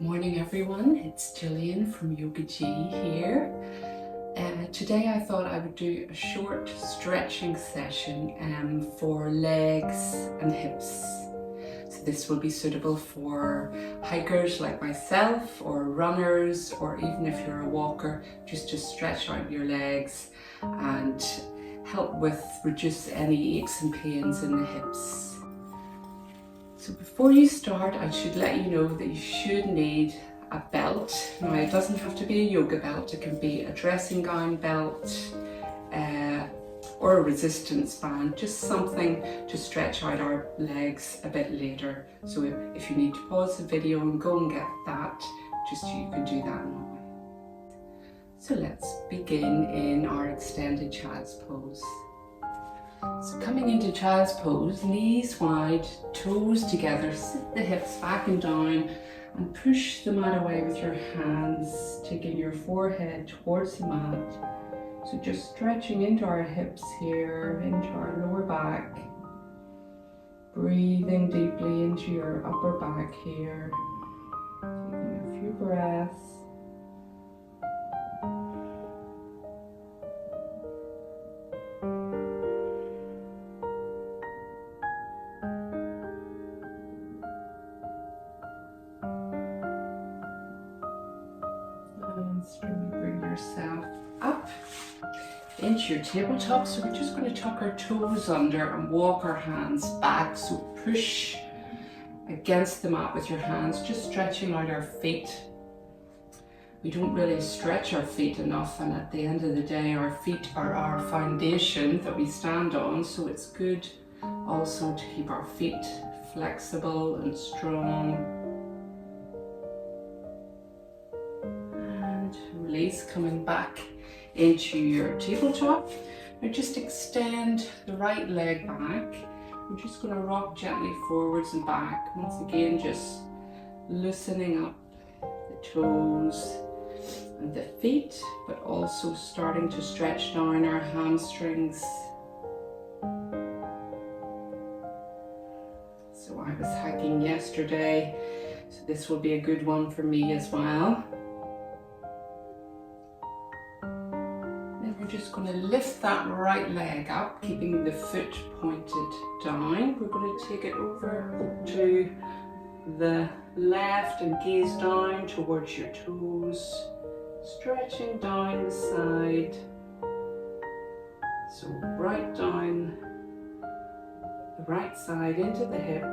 Morning everyone, it's Gillian from Yoga G here. Today I thought I would do a short stretching session for legs and hips. So this will be suitable for hikers like myself or runners, or even if you're a walker, just to stretch out your legs and help with reduce any aches and pains in the hips. So before you start, I should let you know that you should need a belt. Now it doesn't have to be a yoga belt, it can be a dressing gown belt or a resistance band, just something to stretch out our legs a bit later. So if you need to pause the video and go and get that, you can do that now. So let's begin in our extended child's pose. So coming into child's pose, knees wide, toes together, sit the hips back and down and push the mat away with your hands, taking your forehead towards the mat. So just stretching into our hips here, into our lower back, breathing deeply into your upper back here, taking a few breaths. And slowly bring yourself up into your tabletop. So we're just going to tuck our toes under and walk our hands back. So push against the mat with your hands, just stretching out our feet. We don't really stretch our feet enough, and at the end of the day our feet are our foundation that we stand on, so it's good also to keep our feet flexible and strong. Release, coming back into your tabletop. Now just extend the right leg back. We're just going to rock gently forwards and back. Once again, just loosening up the toes and the feet, but also starting to stretch down our hamstrings. So I was hiking yesterday, so this will be a good one for me as well. We're just going to lift that right leg up, keeping the foot pointed down. We're going to take it over to the left and gaze down towards your toes, stretching down the side. So right down the right side into the hip.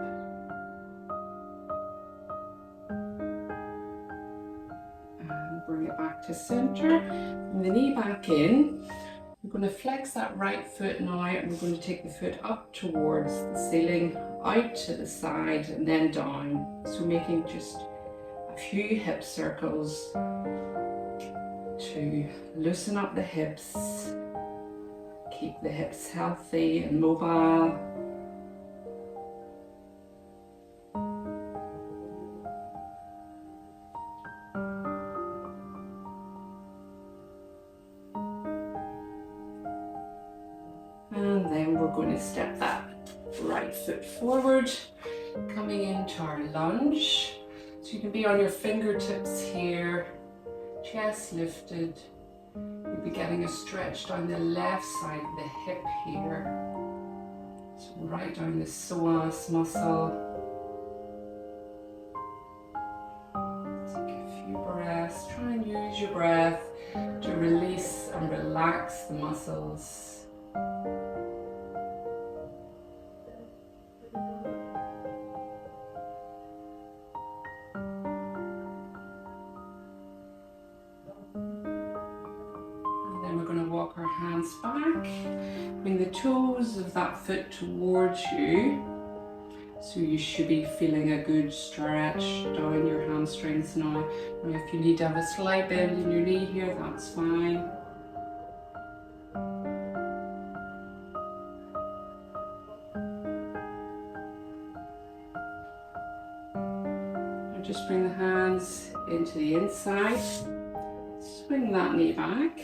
Bring it back to center, bring the knee back in. We're going to flex that right foot now, and we're going to take the foot up towards the ceiling, out to the side and then down. So making just a few hip circles to loosen up the hips, keep the hips healthy and mobile. And then we're going to step that right foot forward, coming into our lunge. So you can be on your fingertips here, chest lifted. You'll be getting a stretch down the left side of the hip here. So right down the psoas muscle. Take a few breaths. Try and use your breath to release and relax the muscles. Walk our hands back, bring the toes of that foot towards you, so you should be feeling a good stretch down your hamstrings now. Now if you need to have a slight bend in your knee here, that's fine. Now just bring the hands into the inside, swing that knee back.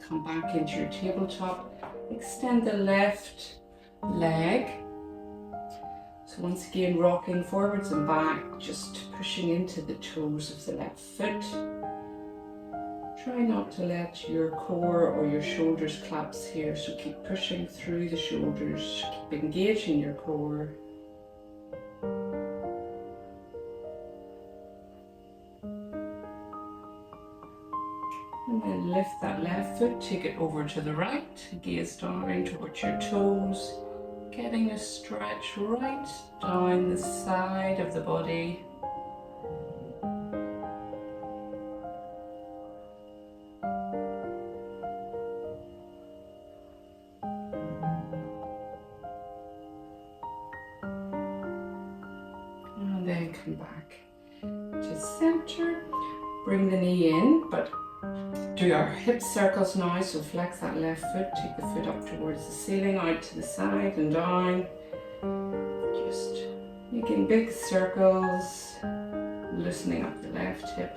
Come back into your tabletop, extend the left leg. So So once again, rocking forwards and back, just pushing into the toes of the left foot. Try not to let your core or your shoulders collapse here, so keep pushing through the shoulders, keep engaging your core. And then lift that left foot, take it over to the right, gaze down towards your toes, getting a stretch right down the side of the body. And then come back to center, bring the knee in, but do our hip circles now, so flex that left foot, take the foot up towards the ceiling, out to the side and down. Just making big circles, loosening up the left hip.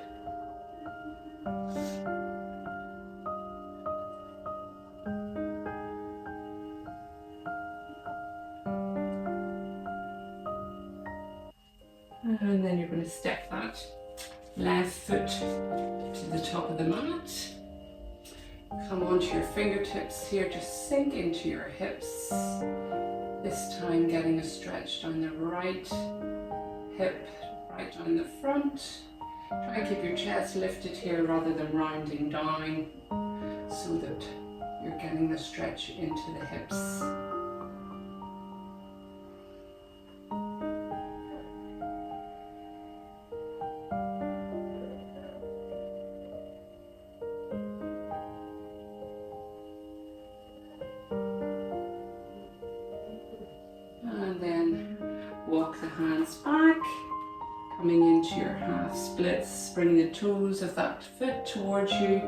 And then you're going to step that left foot to the top of the mat. Come onto your fingertips here, just sink into your hips. This time getting a stretch down the right hip, right down the front. Try and keep your chest lifted here rather than rounding down, so that you're getting the stretch into the hips. Walk the hands back, coming into your half splits, bring the toes of that foot towards you,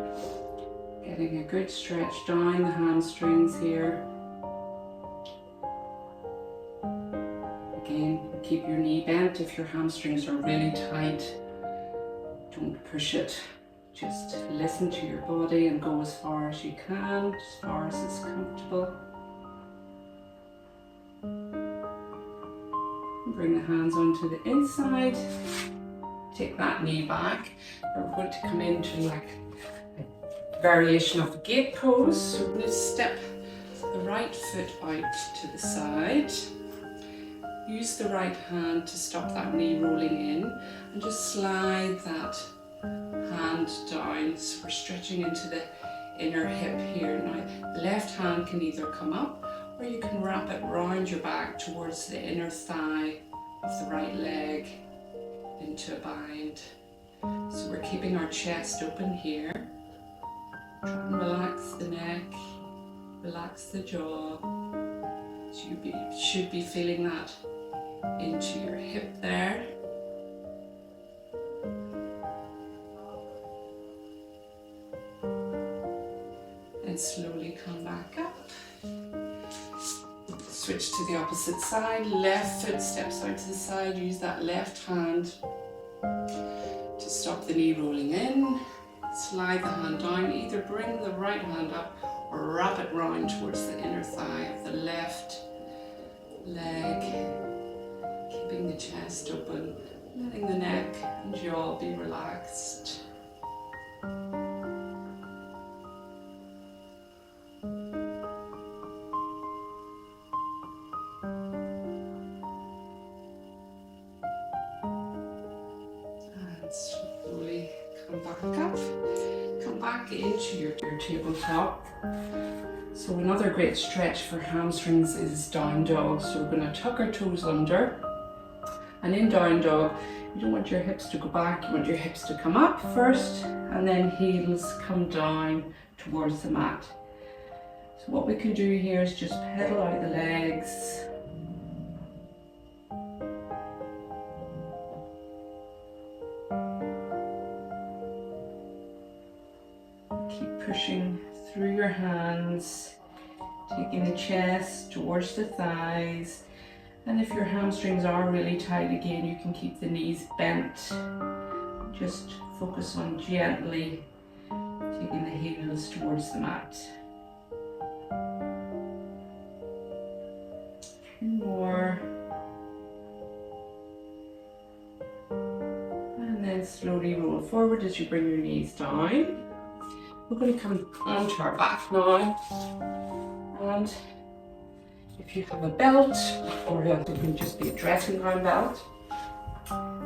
getting a good stretch down the hamstrings here. Again, keep your knee bent if your hamstrings are really tight. Don't push it, just listen to your body and go as far as you can, as far as is comfortable. Bring the hands onto the inside, take that knee back. We're going to come into like a variation of the gate pose. So we're going to step the right foot out to the side. Use the right hand to stop that knee rolling in and just slide that hand down. So we're stretching into the inner hip here. Now the left hand can either come up or you can wrap it round your back towards the inner thigh of the right leg into a bind. So we're keeping our chest open here. Try and relax the neck, relax the jaw. So you should be feeling that into your hip there. And slowly come back up. Switch to the opposite side, left foot steps out to the side, use that left hand to stop the knee rolling in, slide the hand down, either bring the right hand up or wrap it round towards the inner thigh of the left leg, keeping the chest open, letting the neck and jaw be relaxed. Slowly come back up, come back into your tabletop. So another great stretch for hamstrings is down dog. So we're going to tuck our toes under, and in down dog you don't want your hips to go back, you want your hips to come up first and then heels come down towards the mat. So what we can do here is just pedal out the legs. Pushing through your hands, taking the chest towards the thighs, and if your hamstrings are really tight again, you can keep the knees bent. Just focus on gently taking the heels towards the mat. A few more. then slowly roll forward as you bring your knees down. We're going to come onto our back now, and if you have a belt, or it can just be a dressing gown belt,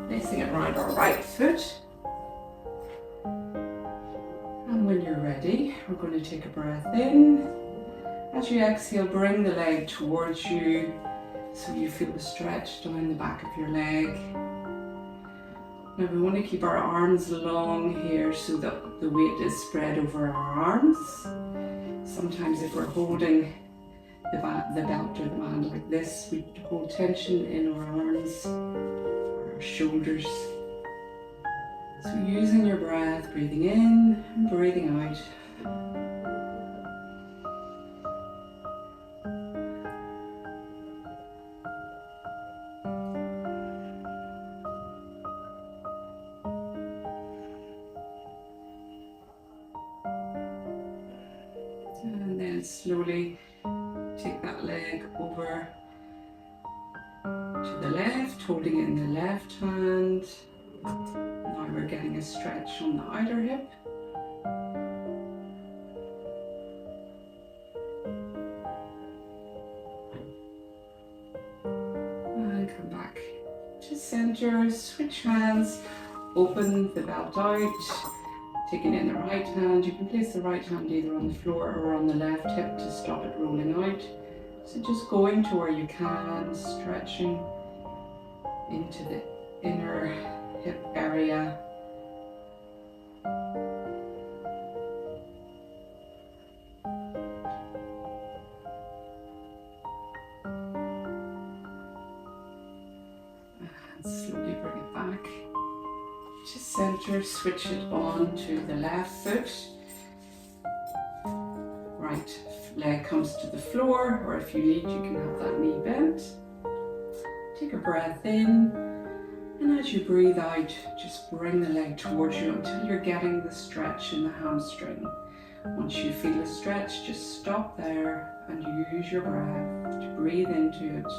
placing it around our right foot. And when you're ready, we're going to take a breath in. As you exhale, bring the leg towards you so you feel the stretch down the back of your leg. Now we want to keep our arms long here so that the weight is spread over our arms. Sometimes if we're holding the belt or the band like this, we hold tension in our arms or our shoulders. So using your breath, breathing in and breathing out. And then slowly take that leg over to the left, holding it in the left hand. Now we're getting a stretch on the outer hip. And come back to center, switch hands, open the belt out, taking in the right hand. You can place the right hand either on the floor or on the left hip to stop it rolling out. So just going to where you can, stretching into the inner hip area. And slowly bring it back to center, switch it on to the left foot. Right leg comes to the floor, or if you need, you can have that knee bent. Take a breath in, and as you breathe out, just bring the leg towards you until you're getting the stretch in the hamstring. Once you feel a stretch, just stop there and use your breath to breathe into it.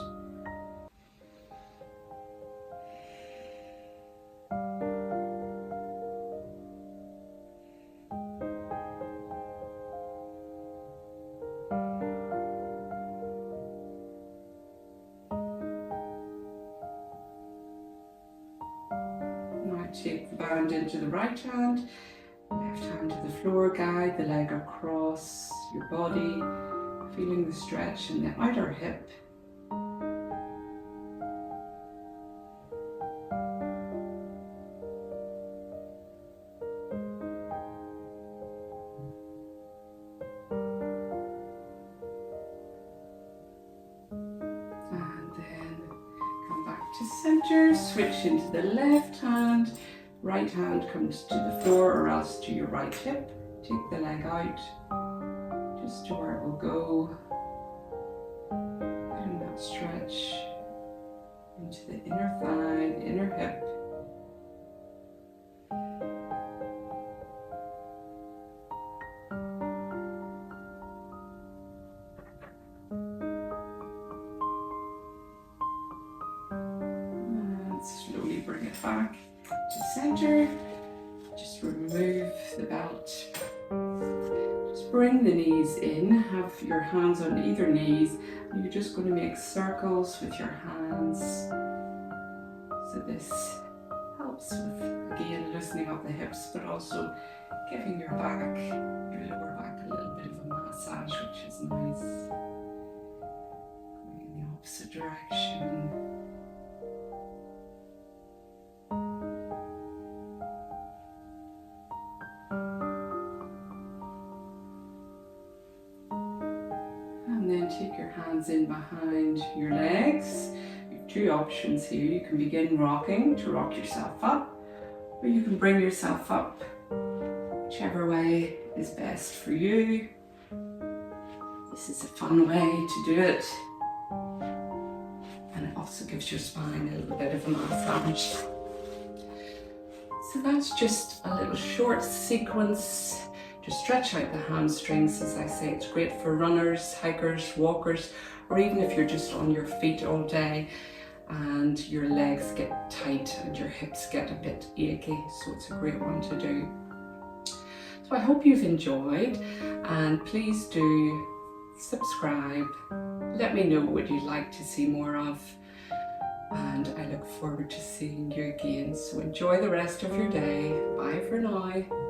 Take the band into the right hand, left hand to the floor, guide the leg across your body, feeling the stretch in the outer hip. To center, switch into the left hand, right hand comes to the floor or else to your right hip. Take the leg out, just to where it will go. And that stretch into the inner thigh, inner hip. Slowly bring it back to center. Just remove the belt. Just bring the knees in. Have your hands on either knees. And you're just going to make circles with your hands. So this helps with, again, loosening up the hips, but also giving your back, your lower back, a little bit of a massage, which is nice. Going in the opposite direction. And then take your hands in behind your legs. You have two options here. You can begin rocking to rock yourself up, or you can bring yourself up, whichever way is best for you. This is a fun way to do it. And it also gives your spine a little bit of a massage. So that's just a little short sequence to stretch out the hamstrings. As I say, it's great for runners, hikers, walkers, or even if you're just on your feet all day. and your legs get tight and your hips get a bit achy, so it's a great one to do. So I hope you've enjoyed, and please do subscribe. Let me know what you'd like to see more of, and I look forward to seeing you again. So enjoy the rest of your day. Bye for now.